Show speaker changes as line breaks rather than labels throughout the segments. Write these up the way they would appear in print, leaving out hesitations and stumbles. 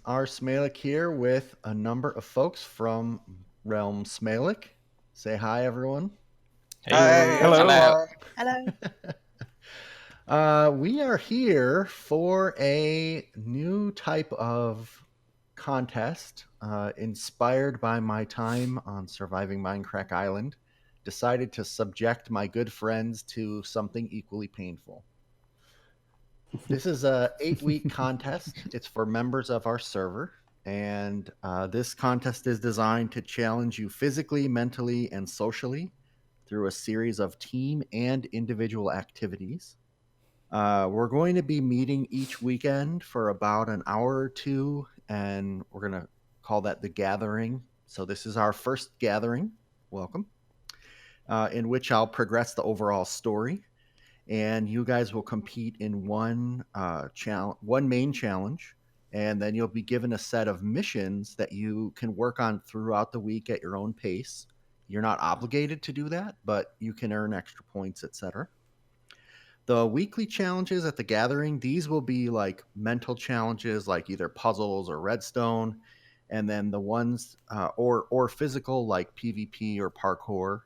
RealmSmalec here with a number of folks from RealmSmalec. Say hi, everyone.
Hey,
Hello.
Hello.
We are here for a new type of contest inspired by my time on Surviving Minecraft Island. Decided to subject my good friends to something equally painful. This is a 8-week contest. It's for members of our server. And this contest is designed to challenge you physically, mentally, and socially through a series of team and individual activities. We're going to be meeting each weekend for about an hour or two, and we're going to call that the gathering. So this is our first gathering. Welcome. In which I'll progress the overall story, and you guys will compete in one main challenge, and then you'll be given a set of missions that you can work on throughout the week at your own pace. You're not obligated to do that, but you can earn extra points, etc. The weekly challenges at the gathering, these will be like mental challenges, like either puzzles or redstone, and then the ones or physical, like PvP or parkour.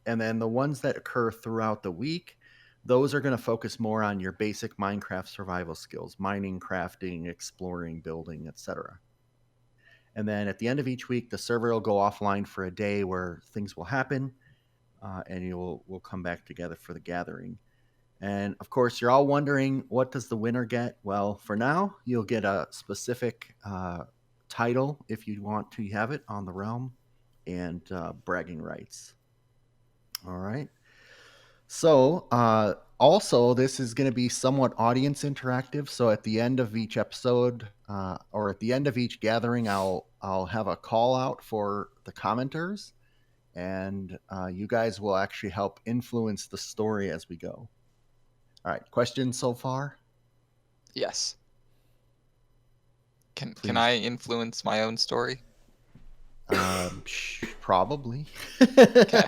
And then the ones that occur throughout the week, those are going to focus more on your basic Minecraft survival skills: mining, crafting, exploring, building, etc. And then at the end of each week, the server will go offline for a day where things will happen, and we'll come back together for the gathering. And of course, you're all wondering, what does the winner get? Well, for now, you'll get a specific title if you want to have it on the realm, and bragging rights. All right. So, also, this is going to be somewhat audience interactive. So, at the end of each episode, or at the end of each gathering, I'll have a call out for the commenters, and you guys will actually help influence the story as we go. All right. Questions so far?
Yes. Can
Please.
I influence my own story?
Probably.
Okay.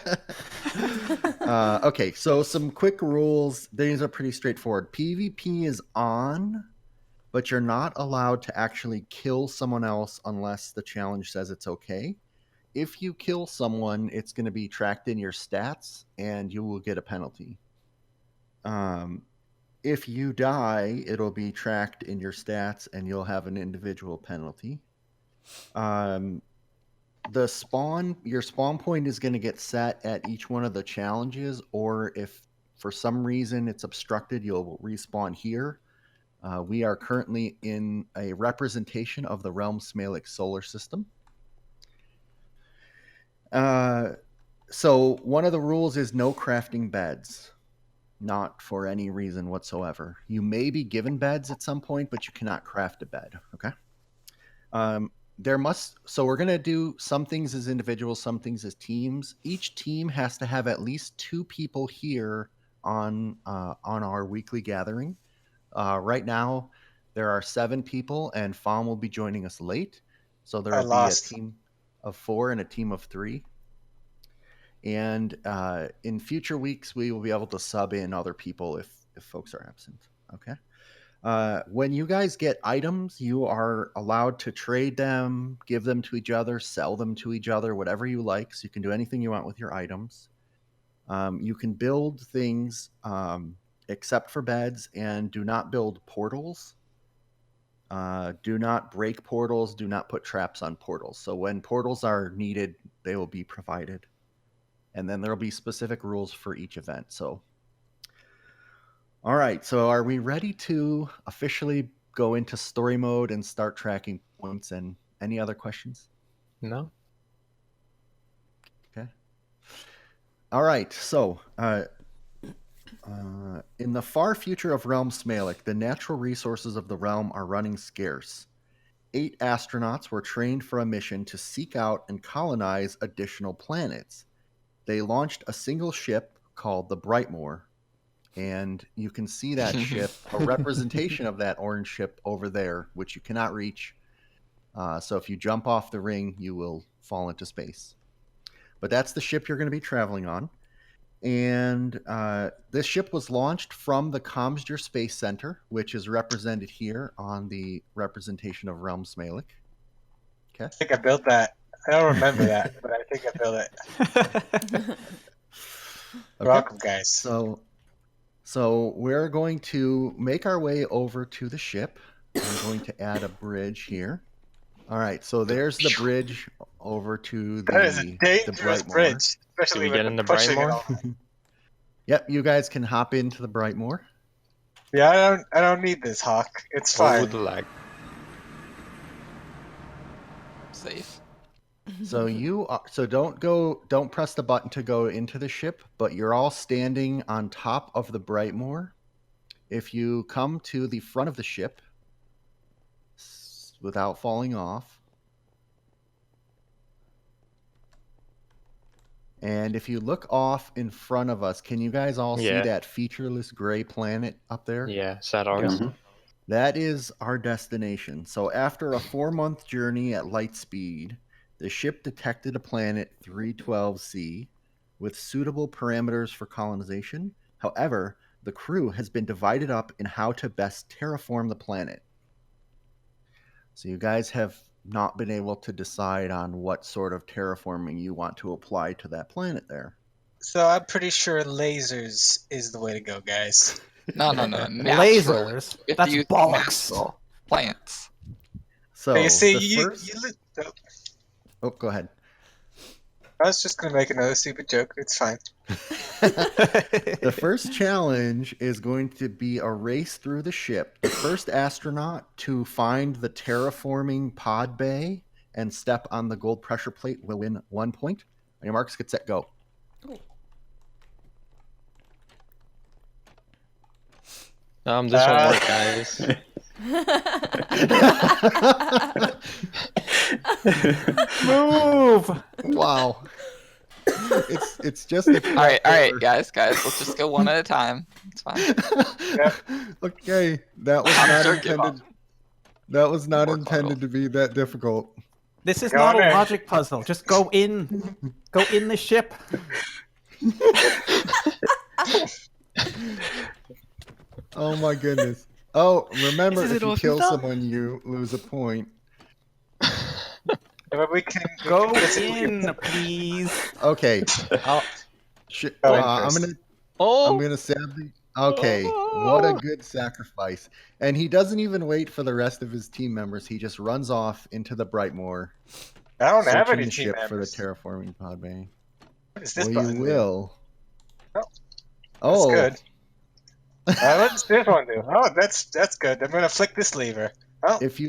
Okay, so some quick rules. These are pretty straightforward. PvP is on, but you're not allowed to actually kill someone else unless the challenge says it's okay. If you kill someone, it's going to be tracked in your stats, and you will get a penalty. If you die, it'll be tracked in your stats, and you'll have an individual penalty. Your spawn point is going to get set at each one of the challenges, or if for some reason it's obstructed, you'll respawn here. We are currently in a representation of the RealmSmalec solar system. So one of the rules is no crafting beds, not for any reason whatsoever. You may be given beds at some point, but you cannot craft a bed. Okay. So we're going to do some things as individuals, some things as teams. Each team has to have at least 2 people here on our weekly gathering. Right now, there are 7 people, and Fawn will be joining us late. So there will be a team of 4 and a team of 3. And in future weeks, we will be able to sub in other people if folks are absent. Okay. When you guys get items, you are allowed to trade them, give them to each other, sell them to each other, whatever you like. So you can do anything you want with your items. You can build things except for beds, and do not build portals. Do not break portals. Do not put traps on portals. So when portals are needed, they will be provided. And then there will be specific rules for each event. So all right, so are we ready to officially go into story mode and start tracking points? And any other questions?
No.
Okay. All right, so in the far future of RealmSmalec, the natural resources of the realm are running scarce. 8 astronauts were trained for a mission to seek out and colonize additional planets. They launched a single ship called the Brightmoor. And you can see that ship, a representation of that orange ship over there, which you cannot reach. So if you jump off the ring, you will fall into space. But that's the ship you're going to be traveling on. And this ship was launched from the Comsger Space Center, which is represented here on the representation of RealmSmalec. Okay.
I think I built that. I don't remember that, but I think I built it.
Okay.
Welcome, guys.
So we're going to make our way over to the ship. I'm going to add a bridge here. All right, so there's the bridge over to
That is a
the
dangerous
Brightmoor.
bridge, especially
we
when
get
they're
in the
pushing it
Brightmoor?
all.
Yep, you guys can hop into the Brightmoor.
Yeah, I don't need this, Hawk. It's
Oh,
fine.
the lag.
Safe.
So don't press the button to go into the ship, but you're all standing on top of the Brightmoor. If you come to the front of the ship without falling off, and if you look off in front of us, can you guys all see
Yeah.
that featureless gray planet up there?
Yeah, is that ours?
That is our destination. So after a 4-month journey at light speed, the ship detected a planet 312C with suitable parameters for colonization. However, the crew has been divided up in how to best terraform the planet. So you guys have not been able to decide on what sort of terraforming you want to apply to that planet there.
So I'm pretty sure lasers is the way to go, guys.
No. Natural.
Lasers?
If
That's
you
bollocks.
natural plants.
So
you see,
Oh, go ahead.
I was just gonna make another stupid joke. It's fine.
The first challenge is going to be a race through the ship. The first astronaut to find the terraforming pod bay and step on the gold pressure plate will win 1 point. On your marks, get set, go.
This won't work, guys.
Move!
Wow. It's just a
All right, guys. Let's just go one at a time. It's fine.
Okay, that was
I'm
not
sure give
intended.
up.
That was not
More
intended to be that difficult.
This is
Go
not
on
a
in.
logic puzzle. Just go in the ship.
Oh my goodness. Oh, remember,
Is it
if you
awesome
kill
stuff?
someone, you lose a point.
But we can
Go
physically-
in, please.
Okay. I'm
interest.
gonna sadly. Okay, what a good sacrifice. And he doesn't even wait for the rest of his team members. He just runs off into the Brightmoor,
I don't have
searching
any
the
team
ship for the
members.
terraforming pod bay.
What does this
Well,
button
you
do?
will.
Oh,
Oh,
good. What does this one do? Oh, that's good. I'm gonna flick this lever. Oh,
if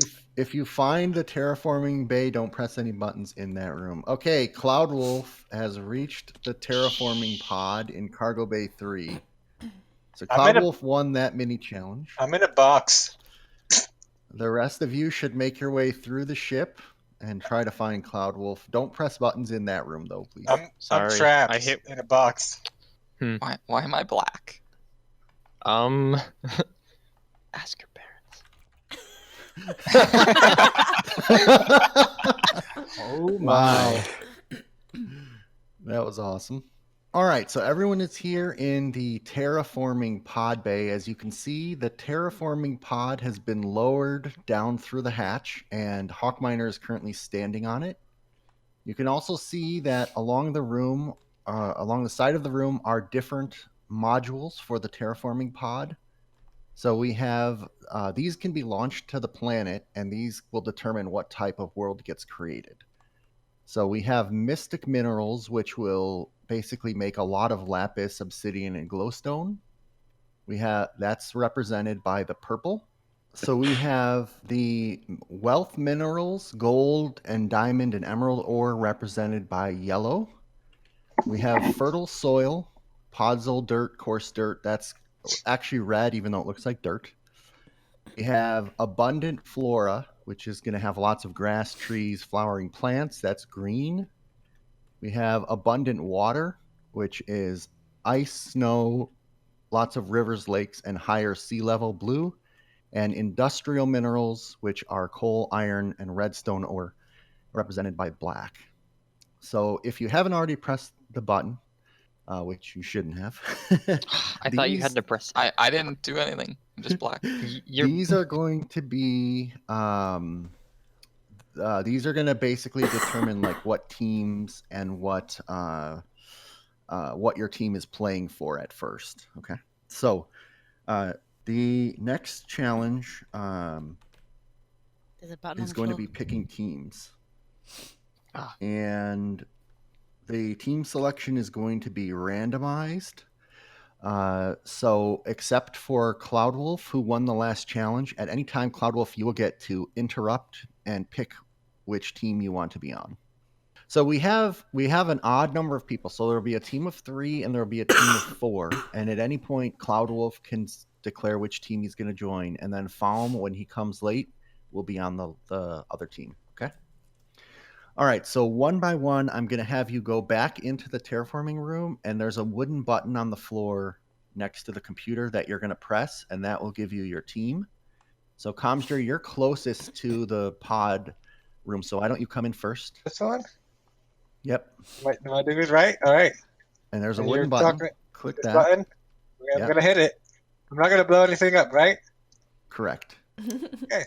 you find the terraforming bay, don't press any buttons in that room. Okay, Cloudwolf has reached the terraforming pod in Cargo Bay 3. So
I'm in a-
Cloudwolf won that mini challenge.
I'm in a box.
The rest of you should make your way through the ship and try to find Cloudwolf. Don't press buttons in that room, though, please.
I'm
Sorry,
trapped
I hit-
in a box.
Why am I black?
Ask your parents.
Oh
Wow. That was awesome. All right, so everyone is here in the terraforming pod bay. As you can see, the terraforming pod has been lowered down through the hatch, and Hawkminer is currently standing on it. You can also see that along the side of the room, are different modules for the terraforming pod. So we have these can be launched to the planet, and these will determine what type of world gets created. So we have mystic minerals, which will basically make a lot of lapis, obsidian, and glowstone. That's represented by the purple. So we have the wealth minerals, gold and diamond and emerald ore, represented by yellow. We have fertile soil, podzol dirt, coarse dirt. That's actually red, even though it looks like dirt. We have abundant flora, which is going to have lots of grass, trees, flowering plants. That's green. We have abundant water, which is ice, snow, lots of rivers, lakes, and higher sea level, blue. And industrial minerals, which are coal, iron, and redstone ore, represented by black. So if you haven't already pressed the button, which you shouldn't have.
I thought you had to press.
I didn't do anything. I'm just black.
You're
These are going to be these are going to basically determine like what teams and what your team is playing for at first. Okay, so the next challenge
There's a button on
is
the
going to
floor.
be picking teams,
Ah.
and the team selection is going to be randomized. So except for Cloudwolf, who won the last challenge, at any time, Cloudwolf, you will get to interrupt and pick which team you want to be on. So we have an odd number of people. So there will be a team of 3 and there will be a team of 4. And at any point, Cloudwolf can declare which team he's going to join. And then Falm, when he comes late, will be on the other team. Okay? All right, so one by one, I'm going to have you go back into the terraforming room, and there's a wooden button on the floor next to the computer that you're going to press, and that will give you your team. So, Comstra, you're closest to the pod room, so why don't you come in first?
This one?
Yep.
Am I doing it right? All right.
And there's a
And
wooden
you're
button.
talking-
Click
This
that.
button? I'm
Yep.
going to hit it. I'm not going to blow anything up, right?
Correct.
Okay.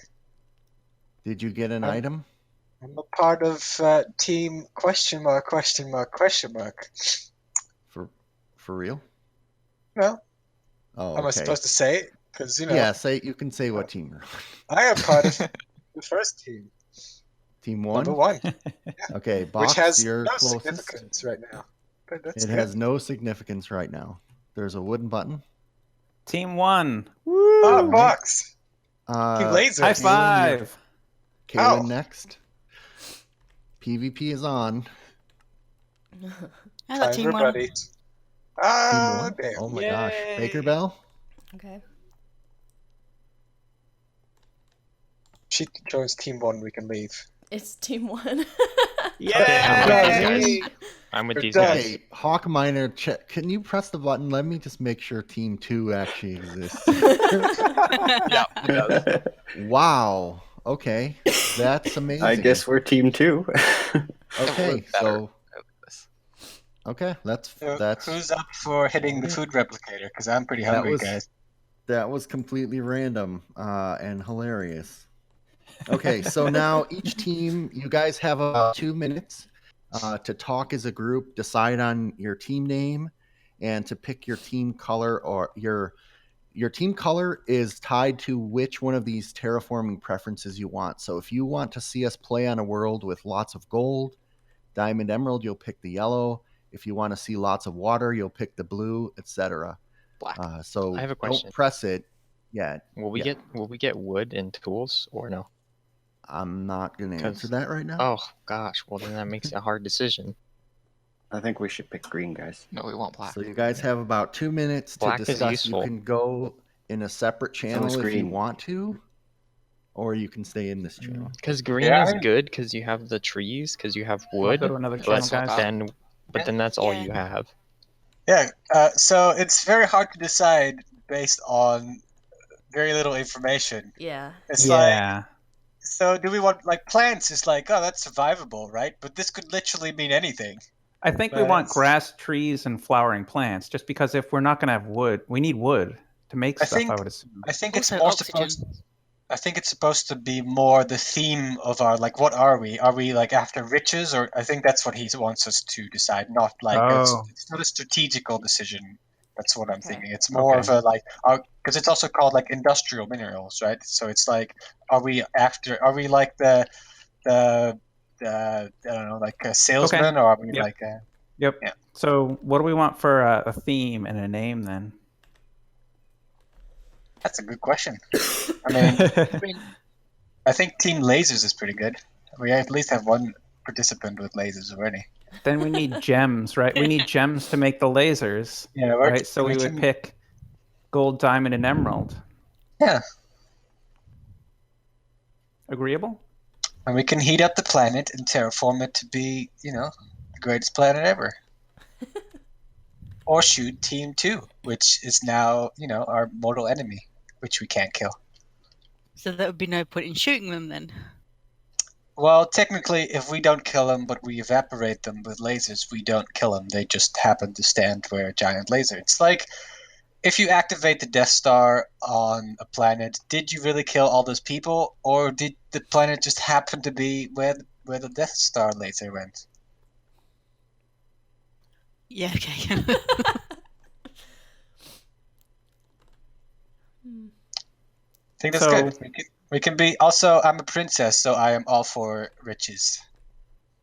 Did you get an item?
I'm a part of team question mark.
For real?
No.
Oh,
Am I
okay.
supposed to say it? Because,
Yeah, you can say what team you're on.
I am part of the first team.
Team 1?
Number 1.
Okay, Box,
Which has
you're
no
closest.
significance right now. But that's
It
good.
has no significance right now. There's a wooden button.
Team 1.
Oh,
Alright.
Box! Team Laser.
High five.
Kaylin
Oh.
next. PvP is on.
I got team
Timer
1.
buddy.
Team
Ah,
1.
damn.
Oh my gosh.
Yay.
Baker Bell?
Okay.
She chose team 1, we can leave.
It's team 1.
Yay!
I'm with
We're
these
done.
guys.
Okay, Hawk Miner, can you press the button? Let me just make sure Team 2 actually exists.
Yeah.
Wow. Okay. That's amazing.
I guess we're team 2.
Okay,
We're better
so
at this.
okay, that's
Who's up for hitting the food replicator? Because I'm pretty hungry, guys.
that was completely random and hilarious. Okay, so now each team, you guys have about 2 minutes to talk as a group, decide on your team name, and to pick your team color. Or your team color is tied to which one of these terraforming preferences you want. So if you want to see us play on a world with lots of gold, diamond, emerald, you'll pick the yellow. If you want to see lots of water, you'll pick the blue, etc.
Black.
So
I have a question.
don't press it yet.
Will we get wood and tools or no?
I'm not going to
'Cause-
answer that right now.
Oh gosh, well then that makes it a hard decision.
I think we should pick green, guys.
No, we want black.
So you guys have about 2 minutes
Black
to
is
discuss.
useful.
You can go in a separate channel if you
green.
want to, or you can stay in this channel.
Because green
Yeah,
is
I-
good because you have the trees, because you have
I'll
wood.
go to another
But
channel, guys.
then that's all
Yeah.
you have.
Yeah, so it's very hard to decide based on very little information.
Yeah.
It's like,
Yeah.
so do we want, like, plants is like, oh, that's survivable, right? But this could literally mean anything.
I think we want
Plants.
grass, trees, and flowering plants. Just because if we're not going to have wood, we need wood to make
I
stuff.
think-
I would assume.
I think it's
Also
more
oxygen.
supposed. I think it's supposed to be more the theme of our, like, what are we? Are we like after riches, or I think that's what he wants us to decide, not like
Oh.
it's not a strategical decision. That's what I'm
Okay.
thinking. It's more of
Okay.
a like, because it's also called like industrial minerals, right? So it's like, are we like the I don't know, like a salesman, or are we
Yep.
like a,
Yep.
Yeah.
So what do we want for a theme and a name then?
that's a good question. I mean, I think Team Lasers is pretty good. We at least have one participant with lasers already.
Then we need gems, right? We need gems to make the lasers,
Yeah,
right? So we would pick gold, diamond, and emerald.
Yeah.
Agreeable?
And we can heat up the planet and terraform it to be, the greatest planet ever. Or shoot Team 2, which is now, our mortal enemy, which we can't kill.
So there would be no point in shooting them then.
Well, technically, if we don't kill them, but we evaporate them with lasers, we don't kill them. They just happen to stand where a giant laser. It's like if you activate the Death Star on a planet, did you really kill all those people, or did the planet just happen to be where the Death Star laser went?
Yeah, okay.
I think that's
So-
good. We can be. Also, I'm a princess, so I am all for riches.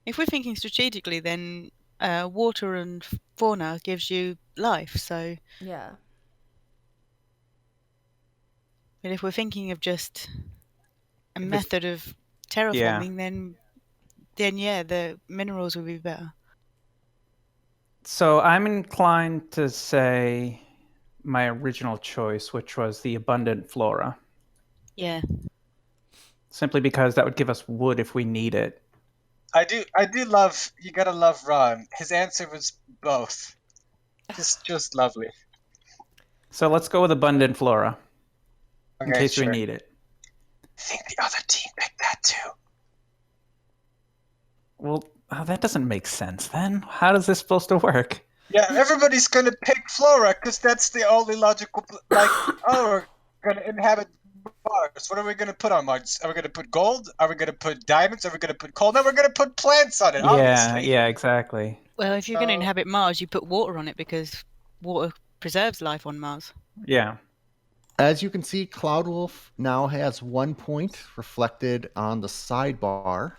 If we're thinking strategically, then water and fauna gives you life. So,
Yeah.
but if we're thinking of just a
If it's-
method of terraforming, then yeah, the minerals would be better.
So I'm inclined to say my original choice, which was the abundant flora,
Yeah.
simply because that would give us wood if we need it.
I do love. You gotta love Ron. His answer was both. Just lovely.
So let's go with abundant flora
Okay,
in case
sure.
we need it.
I think the other team picked that too.
Well, that doesn't make sense then. How is this supposed to work?
Yeah, everybody's gonna pick Flora because that's the only logical. Like, oh, we're gonna inhabit Mars. What are we gonna put on Mars? Are we gonna put gold? Are we gonna put diamonds? Are we gonna put coal? No, we're gonna put plants on it. Obviously.
Yeah, exactly.
Well, if you're going to
So-
inhabit Mars, you put water on it because water preserves life on Mars.
Yeah.
As you can see, Cloudwolf now has 1 point reflected on the sidebar.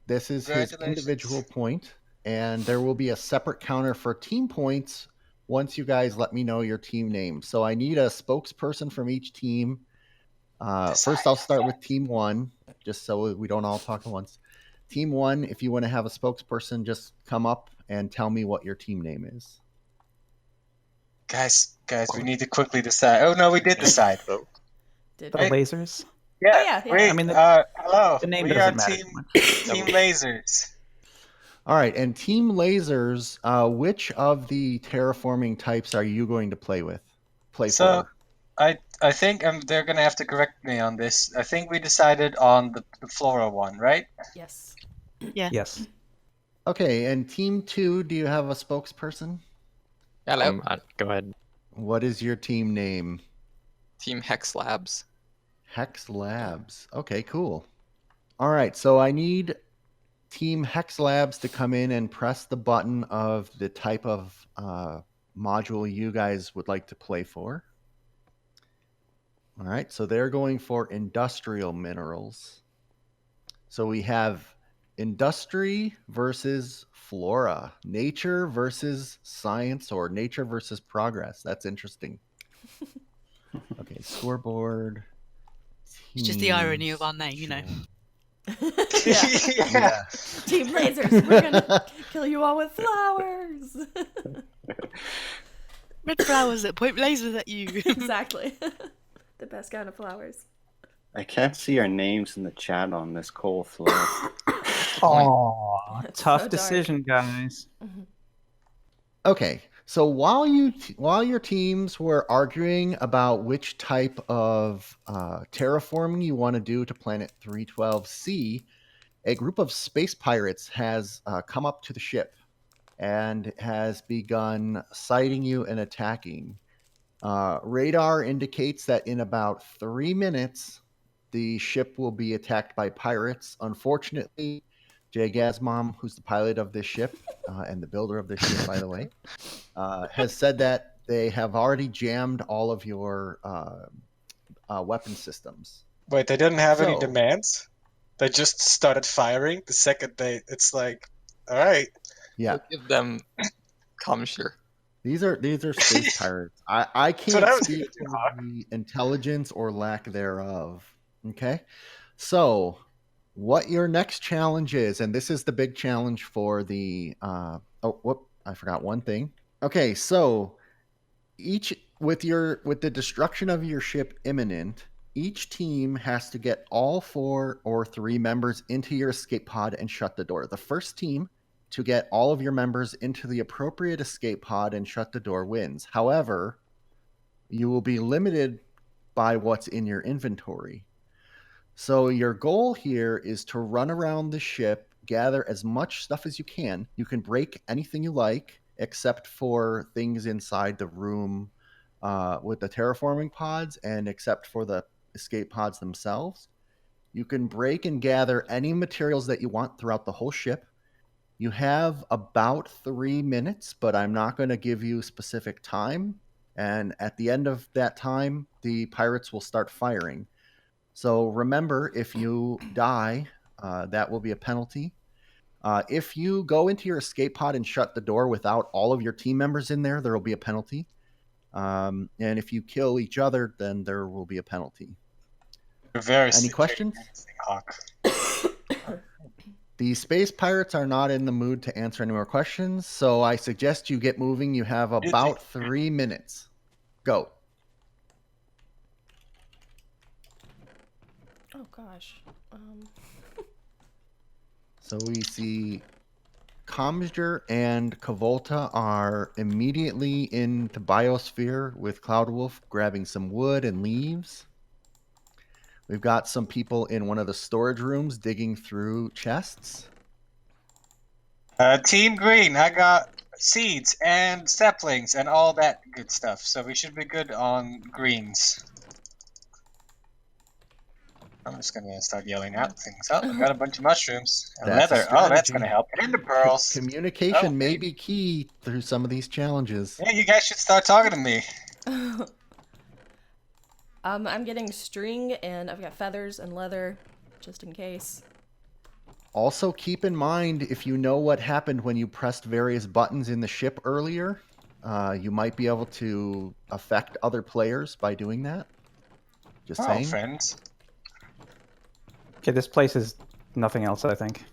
This is his
Congratulations.
individual point, and there will be a separate counter for team points once you guys let me know your team name. So I need a spokesperson from each team. First, I'll start with Team 1, just so we don't all talk at once. Team 1, if you want to have a spokesperson, just come up and tell me what your team name is.
Guys, we need to quickly decide. Oh no, we did decide.
Did
The
we?
lasers?
Yeah.
Oh, yeah, yeah.
Wait.
I mean,
hello.
The name
We
doesn't
are
matter.
team
too much.
lasers.
All right, and Team Lasers, which of the terraforming types are you going to play with?
So-
For?
I think they're gonna have to correct me on this. I think we decided on the Flora one, right?
Yes.
Yeah.
Yes.
Okay, and Team 2, do you have a spokesperson?
Hello.
Go ahead.
What is your team name?
Team Hex Labs.
Hex Labs. Okay, cool. All right, so I need Team Hex Labs to come in and press the button of the type of module you guys would like to play for. All right, so they're going for industrial minerals. So we have industry versus flora, nature versus science, or nature versus progress. That's interesting. Okay, scoreboard.
It's just the irony of
teams,
our name, you know.
Yeah.
Yeah.
Team lasers, we're gonna kill you all with flowers.
Red flowers that point lasers at you.
Exactly. The best kind of flowers.
I can't see our names in the chat on this coal floor.
Oh,
It's
tough
so dark.
decision, guys.
Okay, so while your teams were arguing about which type of terraforming you want to do to planet 312C, a group of space pirates has come up to the ship and has begun sighting you and attacking. Radar indicates that in about 3 minutes, the ship will be attacked by pirates. Unfortunately, Jay Gazmom, who's the pilot of this ship and the builder of this ship, by the way, has said that they have already jammed all of your weapon systems.
Wait, they didn't have any
So-
demands? They just started firing the second they. It's like, all right.
Yeah,
We'll give them comsure.
these are space pirates. I
That's what
can't
I was
speak
gonna do,
to
Hawk.
the intelligence or lack thereof. Okay, so what your next challenge is, and this is the big challenge for the. I forgot one thing. Okay, so with the destruction of your ship imminent, each team has to get all 4 or 3 members into your escape pod and shut the door. The first team to get all of your members into the appropriate escape pod and shut the door wins. However, you will be limited by what's in your inventory. So your goal here is to run around the ship, gather as much stuff as you can. You can break anything you like, except for things inside the room with the terraforming pods, and except for the escape pods themselves. You can break and gather any materials that you want throughout the whole ship. You have about 3 minutes, but I'm not going to give you specific time. And at the end of that time, the pirates will start firing. So remember, if you die, that will be a penalty. If you go into your escape pod and shut the door without all of your team members in there, there will be a penalty. And if you kill each other, then there will be a penalty.
Very
Any questions?
Hawk.
The space pirates are not in the mood to answer any more questions, so I suggest you get moving. You have about 3 minutes. Go.
Oh gosh.
So we see Comsger and Kavolta are immediately into Biosphere with Cloudwolf grabbing some wood and leaves. We've got some people in one of the storage rooms digging through chests.
Team Green, I got seeds and saplings and all that good stuff, so we should be good on greens. I'm just gonna start yelling out things. Oh, I got a bunch of mushrooms and
That's a
leather. Oh, that's
strategy.
gonna help. And the pearls.
Communication
Oh,
may
hey.
be key through some of these challenges.
Yeah, you guys should start talking to me.
I'm getting string and I've got feathers and leather, just in case.
Also, keep in mind, if you know what happened when you pressed various buttons in the ship earlier, you might be able to affect other players by doing that. Just
Oh,
saying.
friends.
Okay, this place is nothing else, I think.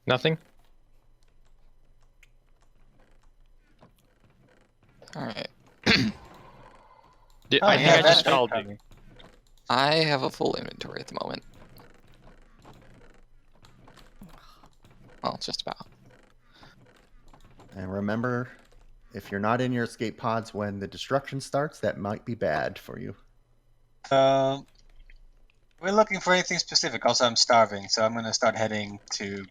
Nothing?
Alright.
Oh,
I
yeah,
think I
that's
just called
right.
you.
I have a full inventory at the moment. Well, just about.
And remember, if you're not in your escape pods when the destruction starts, that might be bad for you.
We're looking for anything specific. Also, I'm starving, so I'm gonna start heading to.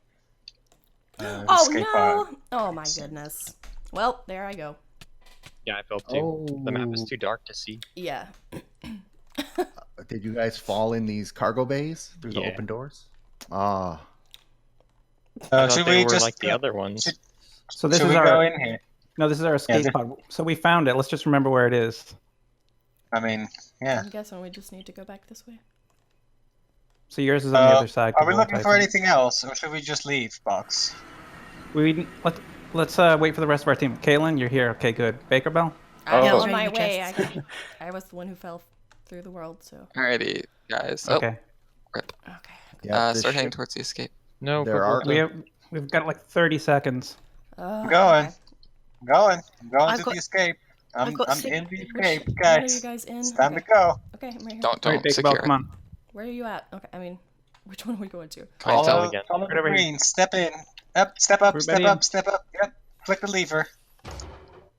Oh
escape pod.
no! Oh my goodness. Well, there I go.
Yeah, I felt too. The map is
Oh.
too dark to see.
Yeah.
Did you guys fall in these cargo bays through the
Yeah.
open doors? Ah.
I thought
Should
they
we
were
just
like the other ones.
should-
So this
should
is
we
our
go in here?
no, this is our escape
this-
pod. So we found it. Let's just remember where it is.
I mean, yeah.
I'm guessing we just need to go back this way.
So yours is on the other side.
Are we
Kavolta,
looking
I
for
think.
anything else, or should we just leave, Box?
Let's wait for the rest of our team. Kaylin, you're here. Okay, good. Baker Bell.
I'm
Oh.
on my
Trading
way.
chests.
I was the one who fell through the world, so.
Alrighty, guys.
Okay.
Rip.
Okay.
Yeah, this
Start heading
ship-
towards the escape.
No,
There are-
We've got like 30 seconds.
I'm going.
Okay.
I'm going. I'm going
I've
to
got-
the escape. I'm
I've got
in
six-
the
Which
escape,
one are you
guys.
guys in?
It's time
Okay.
to go.
Okay, I'm right here.
Don't
All right, Baker
secure
Bell, come
it.
on.
Where are you at? Okay, I mean, which one are we going to?
I'll tell again.
Follow
Right
the
over here.
green. Step in. Up. Step up.
Everybody
Step
in.
up. Step up. Yep. Click the lever.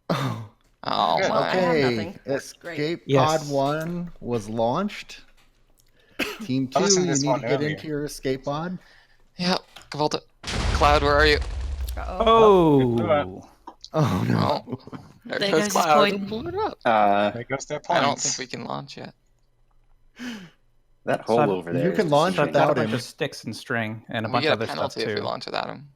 Oh.
Oh
Good.
Well, I
my.
have
Okay,
nothing.
escape
Great.
Yes.
pod 1 was launched. Team
I
2,
listened to
you
this
need
one
to get
earlier.
into your escape pod.
Yep. Kavolta. Cloud, where are you?
Uh-oh.
Oh.
Oh no.
There,
There
goes
goes his
Cloud.
point.
Blew it up.
There goes their points.
I don't think we can launch yet.
That
So
hole
I've-
over there.
You
is
can launch
So I've
deceiving.
got a
without
bunch
him.
of sticks and string and a
We
bunch
get
of
a
other stuff
penalty if we
too.
launch without him.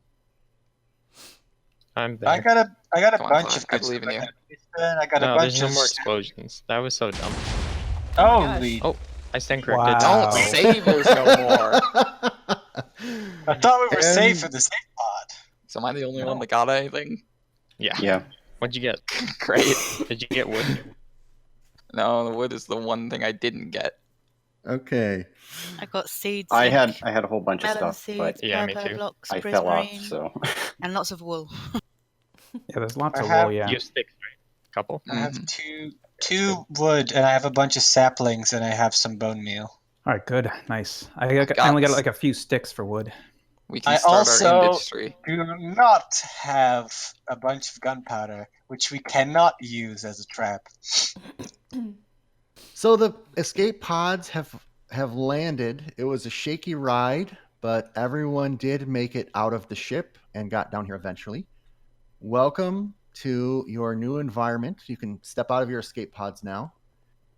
I'm there.
I got a
Come on,
bunch
Cloud,
of
I
good
believe in
stuff.
you.
I got a
No,
bunch
there's no
of
more explosions. That was so dumb.
Holy!
Oh, I stand corrected.
Wow.
Don't save us no more.
I thought we were safe
And-
in the safe pod.
So am I the only one that got anything?
Yeah.
Yeah.
What'd you get?
Great.
Did you get wood?
No, the wood is the one thing I didn't get.
Okay.
I got seeds.
I
like
had a whole bunch of
melon
stuff, but
seeds,
Yeah, me
purple
too.
blocks,
I fell off.
prismarine,
So
and lots of wool.
Yeah, there's lots
I
of
have-
wool, yeah.
You have sticks, right? Couple.
I have
Mhm.
two wood, and I have a bunch of saplings, and I have some bone meal.
All right, good. Nice. I
got
only got
this.
like a few sticks for wood.
We can
I
start
also-
our industry.
Do not have a bunch of gunpowder, which we cannot use as a trap.
So the escape pods have landed. It was a shaky ride, but everyone did make it out of the ship and got down here eventually. Welcome to your new environment. You can step out of your escape pods now.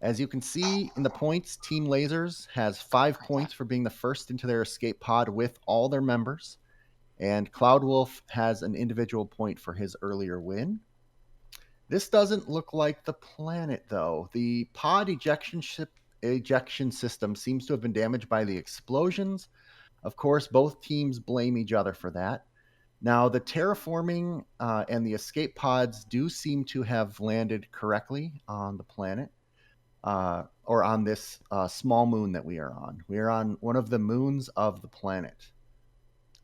As you can see in the points, Team Lasers has 5 points for being the first into their escape pod with all their members. And Cloud Wolf has an individual point for his earlier win. This doesn't look like the planet, though. The pod ejection system seems to have been damaged by the explosions. Of course, both teams blame each other for that. Now, the terraforming and the escape pods do seem to have landed correctly on the planet, or on this small moon that we are on. We are on one of the moons of the planet.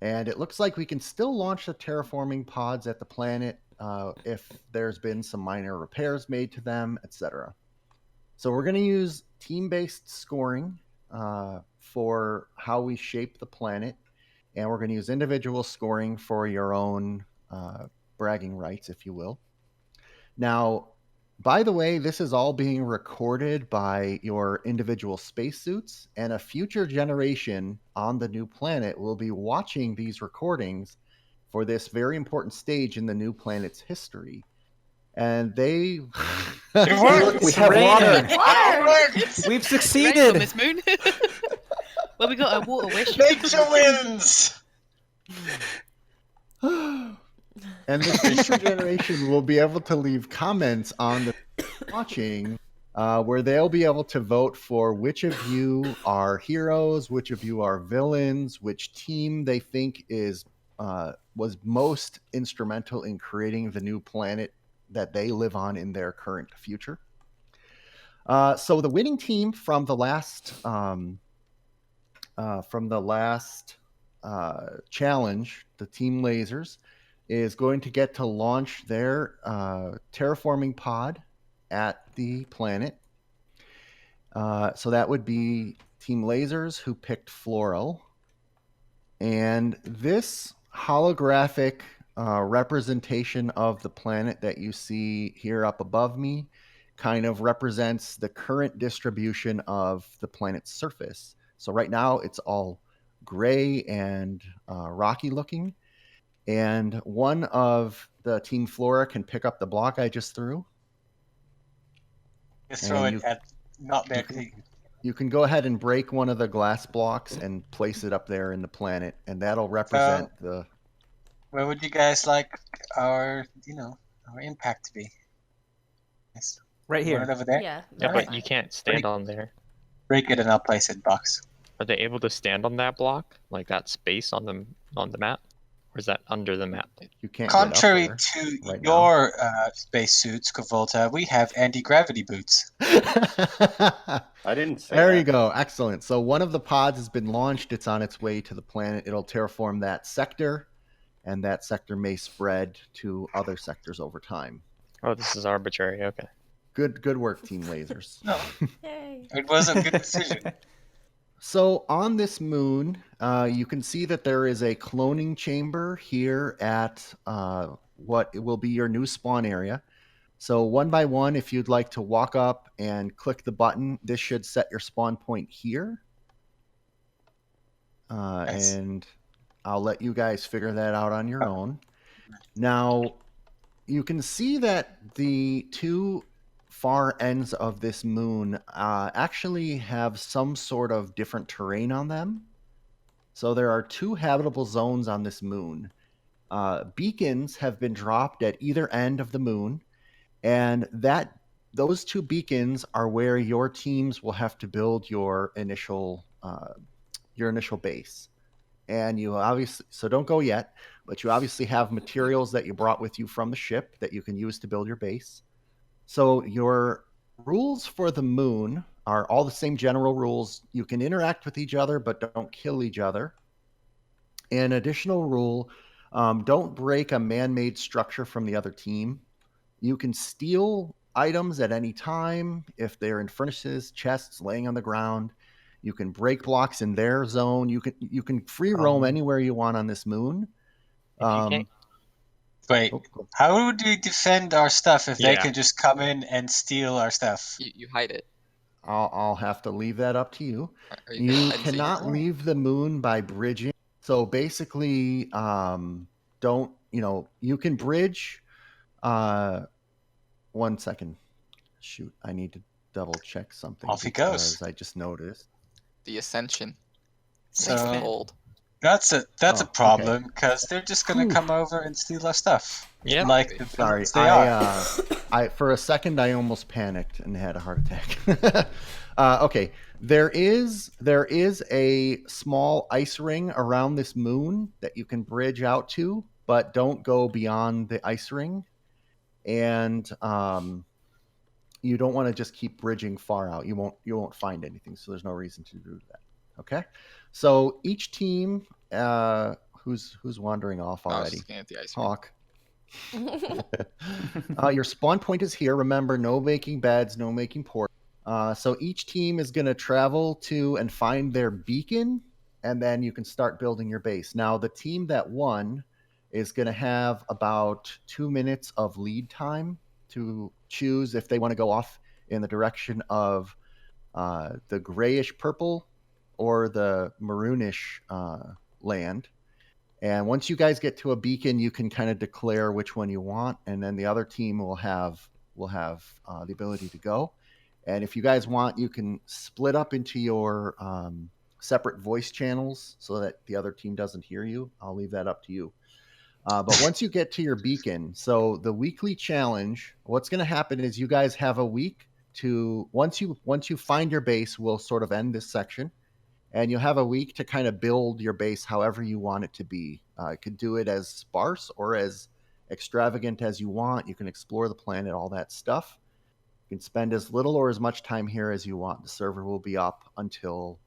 And it looks like we can still launch the terraforming pods at the planet if there's been some minor repairs made to them, etc. So we're going to use team-based scoring for how we shape the planet, and we're going to use individual scoring for your own bragging rights, if you will. Now, by the way, this is all being recorded by your individual spacesuits, and a future generation on the new planet will be watching these recordings for this very important stage in the new planet's history. And they...
It worked!
We have water!
It worked!
We've
Rain
succeeded.
on this moon. Well, we got a water wish.
Nature wins!
And the future generation will be able to leave comments on the watching where they'll be able to vote for which of you are heroes, which of you are villains, which team they think was most instrumental in creating the new planet that they live on in their current future. So the winning team from the last challenge, the Team Lasers, is going to get to launch their terraforming pod at the planet. So that would be Team Lasers, who picked Floral. And this holographic representation of the planet that you see here up above me kind of represents the current distribution of the planet's surface. So right now it's all gray and rocky looking. And one of the Team Flora can pick up the block I just threw.
Just throw
And
it at not their
You can go ahead and break one of the glass blocks and place it up there in the planet, and that'll represent the...
Where would you guys like our impact to be? Yes.
Right
You want
here.
it over there?
Yeah.
Yeah,
that's
but
fine.
you can't stand on there.
Break it and I'll place it in box.
Are they able to stand on that block, like that space on the map, or is that under the map?
You can't
Contrary
get up
to
right
your spacesuits, Kavolta, we have anti-gravity boots.
there.
I didn't say
There
that.
you go. Excellent. So one of the pods has been launched. It's on its way to the planet. It'll terraform that sector, and that sector may spread to other sectors over time.
Oh, this is arbitrary. Okay.
Good work, Team Lasers.
No,
Yay.
it was a good decision.
So on this moon, you can see that there is a cloning chamber here at what will be your new spawn area. So one by one, if you'd like to walk up and click the button, this should set your spawn point here.
Nice.
And I'll let you guys figure that out on your own. Now, you can see that the two far ends of this moon actually have some sort of different terrain on them. So there are 2 habitable zones on this moon. Beacons have been dropped at either end of the moon, and those 2 beacons are where your teams will have to build your initial base. And you obviously, so don't go yet, but you obviously have materials that you brought with you from the ship that you can use to build your base. So your rules for the moon are all the same general rules. You can interact with each other, but don't kill each other. An additional rule, don't break a man-made structure from the other team. You can steal items at any time if they're in furnaces, chests, laying on the ground. You can break blocks in their zone. You can free roam anywhere you want on this moon.
If you can't,
Wait, how would we defend our stuff if they
Yeah.
can just come in and steal our stuff?
You hide it.
I'll have to leave that up to you.
Are you
You
gonna hide and seek?
cannot leave the moon by bridging. So basically, don't, you can bridge. 1 second. Shoot, I need to double check something
Off he goes.
because I just noticed.
The Ascension.
So
Makes me old.
that's a
Oh,
problem because they're just gonna
Whew.
come over and steal our stuff.
Yeah.
Like the
Sorry,
villains they are.
I for a second I almost panicked and had a heart attack. Okay, there is a small ice ring around this moon that you can bridge out to, but don't go beyond the ice ring. And you don't want to just keep bridging far out. You won't find anything, so there's no reason to do that. Okay, so each team, who's wandering off
I was
already?
just looking at the ice cream.
Hawk. Your spawn point is here. Remember, no making beds, no making ports. So each team is going to travel to and find their beacon, and then you can start building your base. Now, the team that won is going to have about 2 minutes of lead time to choose if they want to go off in the direction of the grayish purple or the maroonish land. And once you guys get to a beacon, you can kind of declare which one you want, and then the other team will have the ability to go. And if you guys want, you can split up into your separate voice channels so that the other team doesn't hear you. I'll leave that up to you. But once you get to your beacon, so the weekly challenge, what's going to happen is you guys have a week to once you find your base, we'll sort of end this section. And you'll have a week to kind of build your base however you want it to be. You could do it as sparse or as extravagant as you want. You can explore the planet, all that stuff. You can spend as little or as much time here as you want. The server will be up until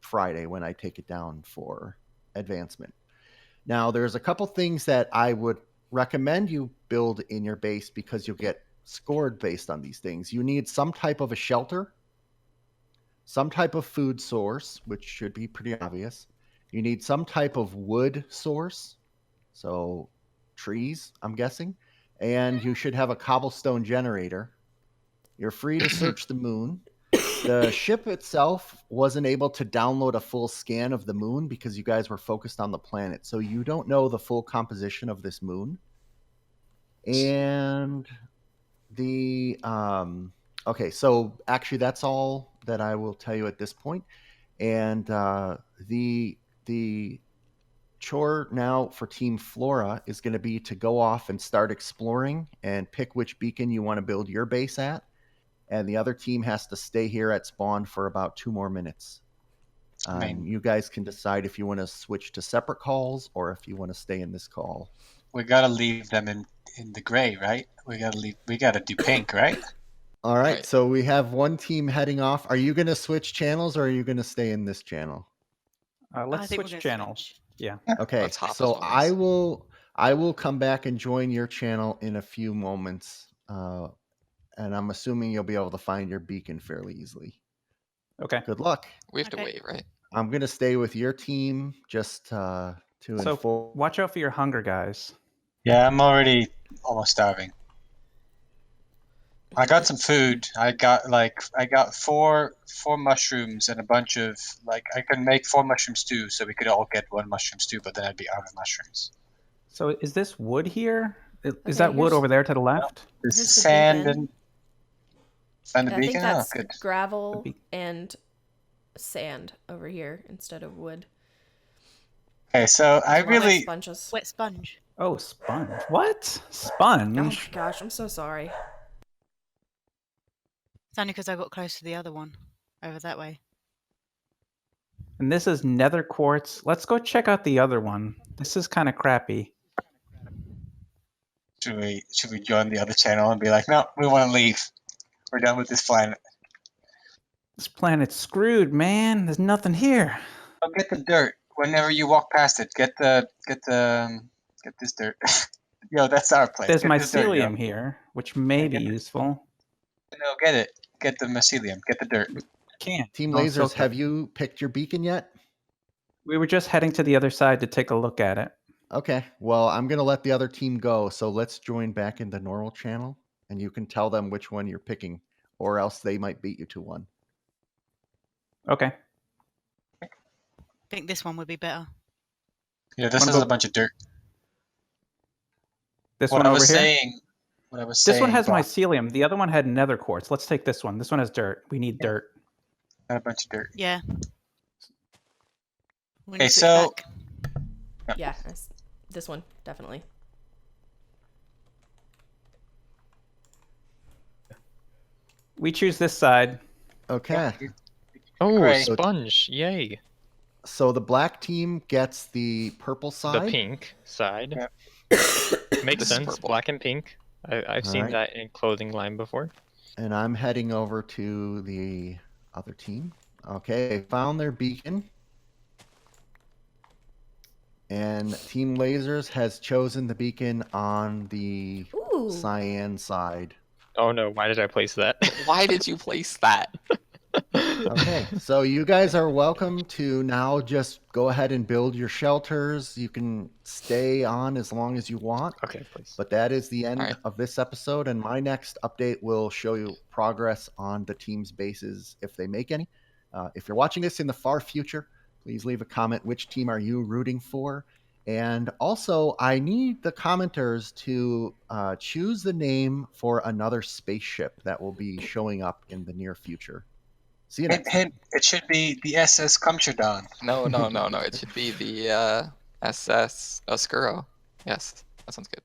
Friday when I take it down for advancement. Now, there's a couple things that I would recommend you build in your base because you'll get scored based on these things. You need some type of a shelter, some type of food source, which should be pretty obvious. You need some type of wood source, so trees, I'm guessing. And you should have a cobblestone generator. You're free to search the moon. The ship itself wasn't able to download a full scan of the moon because you guys were focused on the planet. So you don't know the full composition of this moon. And the okay, so actually that's all that I will tell you at this point. And the chore now for Team Flora is going to be to go off and start exploring and pick which beacon you want to build your base at. And the other team has to stay here at spawn for about 2 more minutes. You guys can decide if you want to switch to separate calls or if you want to stay in this call.
We gotta leave them in the gray, right? We gotta do pink, right?
All right,
Right.
so we have one team heading off. Are you going to switch channels or are you going to stay in this channel?
Let's
I think we're
switch
gonna
channels.
switch.
Yeah.
Okay,
Let's hop
so
as always.
I will come back and join your channel in a few moments. And I'm assuming you'll be able to find your beacon fairly easily.
Okay.
Good luck.
We have to
Okay.
wait, right?
I'm going to stay with your team just to
So
inform.
watch out for your hunger, guys.
Yeah, I'm already almost starving. I got some food. I got four mushrooms and a bunch of I can make 4 mushroom stew, so we could all get 1 mushroom stew, but then I'd be out of mushrooms.
So is this wood here? Is
Okay,
that wood
here's-
over there to the left?
This
Here's
is
the
sand
beacon.
and the
I think
beacon. Oh,
that's
good.
gravel
The
and sand over here instead of wood.
Okay, so I
As well as
really
sponges.
Wet sponge.
Oh, sponge. What?
Oh
Sponge?
my gosh, I'm so sorry.
It's only because I got close to the other one over that way.
And this is nether quartz. Let's go check out the other one. This is kind of crappy.
should we join the other channel and be like, no, we want to leave. We're done with this planet.
This planet's screwed, man. There's nothing here.
Go get the dirt. Whenever you walk past it, get this dirt. Yo, that's our place.
There's
Get this dirt, yo.
mycelium here, which may be useful.
No, get it. Get the mycelium. Get the dirt.
Can't.
Team
Oh, it's
Lasers,
okay.
have you picked your beacon yet?
We were just heading to the other side to take a look at it.
Okay, well, I'm going to let the other team go. So let's join back in the normal channel and you can tell them which one you're picking. or else they might beat you to one.
Okay.
I think this one would be better.
Yeah, this
Wanna
is
go-
a bunch of dirt.
This
What
one
I
over
was
here.
saying. What I was
This
saying.
one has
Brock,
mycelium. The other one had nether quartz. Let's take this one. This one has dirt. We need
Yeah.
dirt.
a bunch of dirt.
Yeah. We
Okay,
need to switch
so
back.
Yeah, this one, definitely.
We choose this side.
Okay.
Oh,
Gray.
sponge! Yay!
So the black team gets the purple side.
The pink side.
Yep.
Makes
This is
sense.
purple.
Black and pink. I've seen
Alright.
that in clothing line before.
And I'm heading over to the other team. Okay, they found their beacon. And Team Lasers has chosen the beacon on the
Ooh.
cyan side.
Oh no! Why did I place that?
Why did you place that?
Okay, so you guys are welcome to now just go ahead and build your shelters. You can stay on as long as you want.
Okay, please.
But that is the end
Alright.
of this episode, and my next update will show you progress on the team's bases if they make any. If you're watching this in the far future, please leave a comment. Which team are you rooting for? And also, I need the commenters to choose the name for another spaceship that will be showing up in the near future. See you next
hint,
time.
it should be the SS Kumcherdon.
No. It should be the SS Oscuro. Yes, that sounds good.